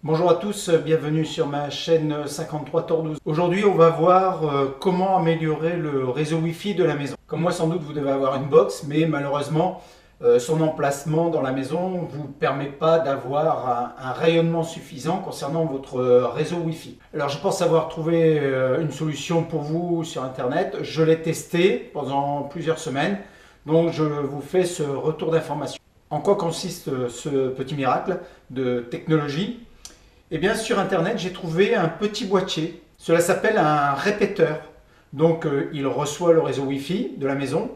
Bonjour à tous, bienvenue sur ma chaîne 53 Tordouze. Aujourd'hui on va voir comment améliorer le réseau Wi-Fi de la maison. Comme moi sans doute vous devez avoir une box, mais malheureusement son emplacement dans la maison ne vous permet pas d'avoir un rayonnement suffisant concernant votre réseau Wi-Fi. Alors je pense avoir trouvé une solution pour vous sur internet. Je l'ai testé pendant plusieurs semaines, donc je vous fais ce retour d'information. En quoi consiste ce petit miracle de technologie ? Eh bien, sur internet, j'ai trouvé un petit boîtier. Cela s'appelle un répéteur. Donc, il reçoit le réseau Wi-Fi de la maison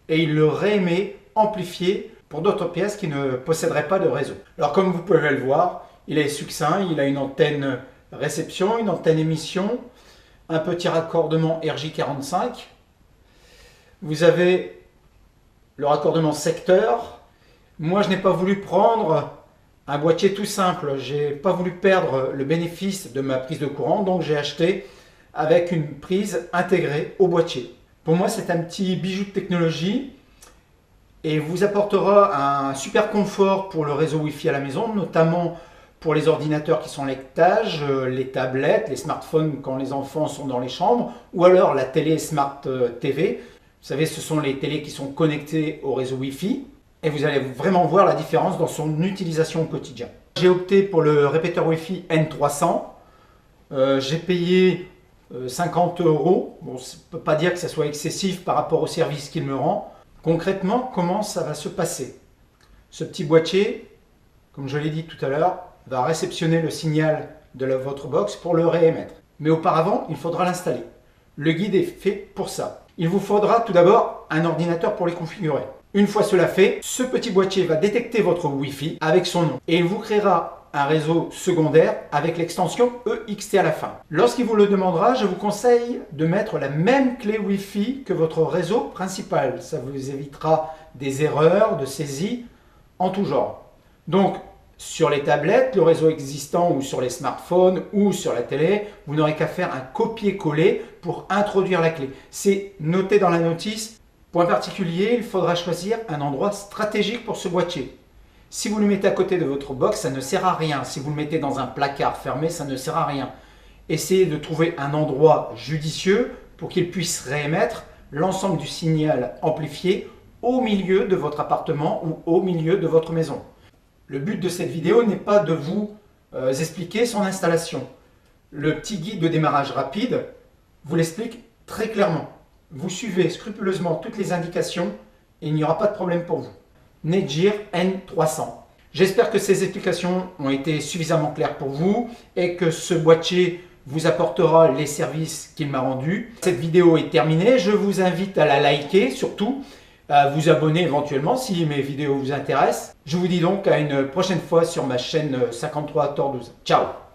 et il le réémet amplifié pour d'autres pièces qui ne posséderaient pas de réseau. Alors, comme vous pouvez le voir, il est succinct. Il a une antenne réception, une antenne émission, un petit raccordement RJ45. Vous avez le raccordement secteur. Moi, je n'ai pas voulu prendre un boîtier tout simple, j'ai pas voulu perdre le bénéfice de ma prise de courant, donc j'ai acheté avec une prise intégrée au boîtier. Pour moi, c'est un petit bijou de technologie et vous apportera un super confort pour le réseau Wi-Fi à la maison, notamment pour les ordinateurs qui sont à l'étage, les tablettes, les smartphones quand les enfants sont dans les chambres, ou alors la télé Smart TV. Vous savez, ce sont les télés qui sont connectées au réseau Wi-Fi. Et vous allez vraiment voir la différence dans son utilisation au quotidien. J'ai opté pour le répéteur Wi-Fi N300. J'ai payé 50 €. Bon, je ne peux pas dire que ça soit excessif par rapport au service qu'il me rend. Concrètement, comment ça va se passer? Ce petit boîtier, comme je l'ai dit tout à l'heure, va réceptionner le signal de votre box pour le réémettre. Mais auparavant, il faudra l'installer. Le guide est fait pour ça. Il vous faudra tout d'abord un ordinateur pour les configurer. Une fois cela fait, ce petit boîtier va détecter votre Wi-Fi avec son nom et il vous créera un réseau secondaire avec l'extension EXT à la fin. Lorsqu'il vous le demandera, je vous conseille de mettre la même clé Wi-Fi que votre réseau principal. Ça vous évitera des erreurs de saisie en tout genre. Donc, sur les tablettes, le réseau existant ou sur les smartphones ou sur la télé, vous n'aurez qu'à faire un copier-coller pour introduire la clé. C'est noté dans la notice. Point particulier, il faudra choisir un endroit stratégique pour ce boîtier. Si vous le mettez à côté de votre box, ça ne sert à rien. Si vous le mettez dans un placard fermé, ça ne sert à rien. Essayez de trouver un endroit judicieux pour qu'il puisse réémettre l'ensemble du signal amplifié au milieu de votre appartement ou au milieu de votre maison. Le but de cette vidéo n'est pas de vous expliquer son installation. Le petit guide de démarrage rapide vous l'explique très clairement. Vous suivez scrupuleusement toutes les indications et il n'y aura pas de problème pour vous. Netgear N300. J'espère que ces explications ont été suffisamment claires pour vous et que ce boîtier vous apportera les services qu'il m'a rendus. Cette vidéo est terminée. Je vous invite à la liker, surtout à vous abonner éventuellement si mes vidéos vous intéressent. Je vous dis donc à une prochaine fois sur ma chaîne 53 Tordouze. Ciao!